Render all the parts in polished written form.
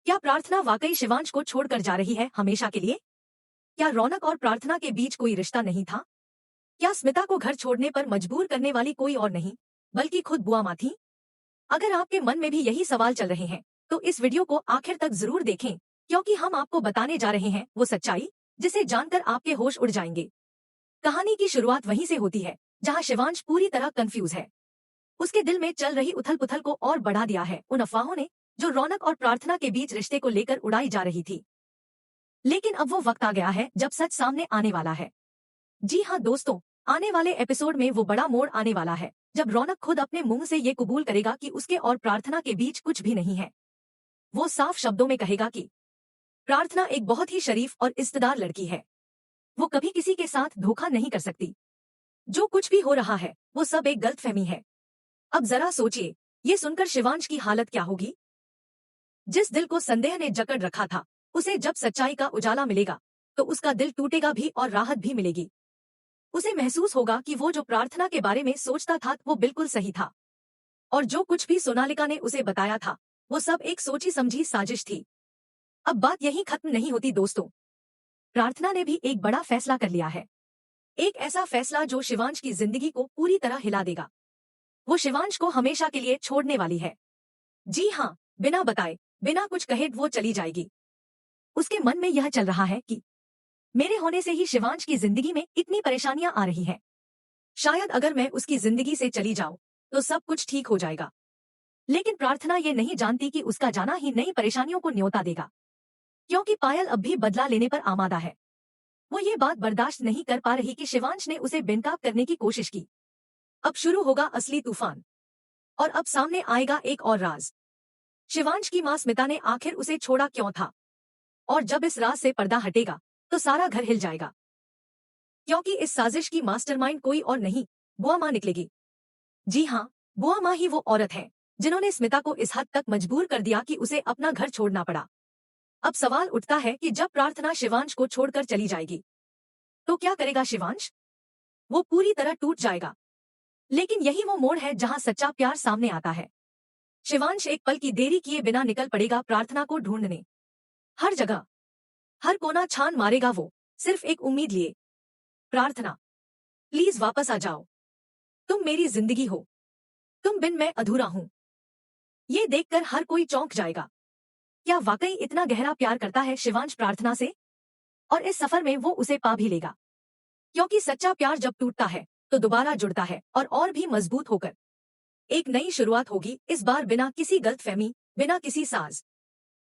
क्या प्रार्थना वाकई शिवांश को छोड़कर जा रही है हमेशा के लिए? क्या रौनक और प्रार्थना के बीच कोई रिश्ता नहीं था? क्या स्मिता को घर छोड़ने पर मजबूर करने वाली कोई और नहीं बल्कि खुद बुआ माँ थी? अगर आपके मन में भी यही सवाल चल रहे हैं तो इस वीडियो को आखिर तक जरूर देखें, क्योंकि हम आपको बताने जा रहे हैं वो सच्चाई जिसे जानकर आपके होश उड़ जाएंगे। कहानी की शुरुआत वहीं से होती है जहां शिवांश पूरी तरह कंफ्यूज है। उसके दिल में चल रही उथल पुथल को और बढ़ा दिया है उन अफवाहों ने जो रौनक और प्रार्थना के बीच रिश्ते को लेकर उड़ाई जा रही थी। लेकिन अब वो वक्त आ गया है जब सच सामने आने वाला है। जी हाँ दोस्तों, आने वाले एपिसोड में वो बड़ा मोड़ आने वाला है जब रौनक खुद अपने मुंह से ये कबूल करेगा कि उसके और प्रार्थना के बीच कुछ भी नहीं है। वो साफ शब्दों में कहेगा कि प्रार्थना एक बहुत ही शरीफ और इज्जतदार लड़की है। वो कभी किसी के साथ धोखा नहीं कर सकती। जो कुछ भी हो रहा है वो सब एक गलतफहमी है। अब जरा सोचिए, ये सुनकर शिवांश की हालत क्या होगी। जिस दिल को संदेह ने जकड़ रखा था, उसे जब सच्चाई का उजाला मिलेगा तो उसका दिल टूटेगा भी और राहत भी मिलेगी। उसे महसूस होगा कि वो जो प्रार्थना के बारे में सोचता था वो बिल्कुल सही था, और जो कुछ भी सोनालिका ने उसे बताया था वो सब एक सोची समझी साजिश थी। अब बात यहीं खत्म नहीं होती दोस्तों। प्रार्थना ने भी एक बड़ा फैसला कर लिया है। एक ऐसा फैसला जो शिवांश की जिंदगी को पूरी तरह हिला देगा। वो शिवांश को हमेशा के लिए छोड़ने वाली है। जी हाँ, बिना बताए, बिना कुछ कहे वो चली जाएगी। उसके मन में यह चल रहा है कि मेरे होने से ही शिवांश की जिंदगी में इतनी परेशानियां आ रही हैं। शायद अगर मैं उसकी जिंदगी से चली जाऊं तो सब कुछ ठीक हो जाएगा। लेकिन प्रार्थना ये नहीं जानती कि उसका जाना ही नई परेशानियों को न्योता देगा, क्योंकि पायल अब भी बदला लेने पर आमादा है। वो ये बात बर्दाश्त नहीं कर पा रही कि शिवांश ने उसे बेनकाब करने की कोशिश की। अब शुरू होगा असली तूफान, और अब सामने आएगा एक और राज। शिवांश की मां स्मिता ने आखिर उसे छोड़ा क्यों था, और जब इस राज से पर्दा हटेगा तो सारा घर हिल जाएगा, क्योंकि इस साजिश की मास्टरमाइंड कोई और नहीं, बुआ माँ निकलेगी। जी हाँ, बुआ माँ ही वो औरत है जिन्होंने स्मिता को इस हद तक मजबूर कर दिया कि उसे अपना घर छोड़ना पड़ा। अब सवाल उठता है कि जब प्रार्थना शिवांश को छोड़कर चली जाएगी तो क्या करेगा शिवांश? वो पूरी तरह टूट जाएगा। लेकिन यही वो मोड़ है जहां सच्चा प्यार सामने आता है। शिवांश एक पल की देरी किए बिना निकल पड़ेगा प्रार्थना को ढूंढने। हर जगह, हर कोना छान मारेगा वो, सिर्फ एक उम्मीद लिए, प्रार्थना प्लीज वापस आ जाओ। तुम मेरी जिंदगी हो, तुम बिन मैं अधूरा हूं। ये देखकर हर कोई चौंक जाएगा। क्या वाकई इतना गहरा प्यार करता है शिवांश प्रार्थना से? और इस सफर में वो उसे पा भी लेगा, क्योंकि सच्चा प्यार जब टूटता है तो दोबारा जुड़ता है और भी मजबूत होकर। एक नई शुरुआत होगी, इस बार बिना किसी गलतफहमी, बिना किसी साज।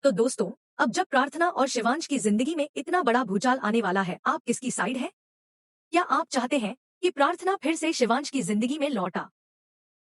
तो दोस्तों, अब जब प्रार्थना और शिवांश की जिंदगी में इतना बड़ा भूचाल आने वाला है, आप किसकी साइड है? क्या आप चाहते हैं कि प्रार्थना फिर से शिवांश की जिंदगी में लौटा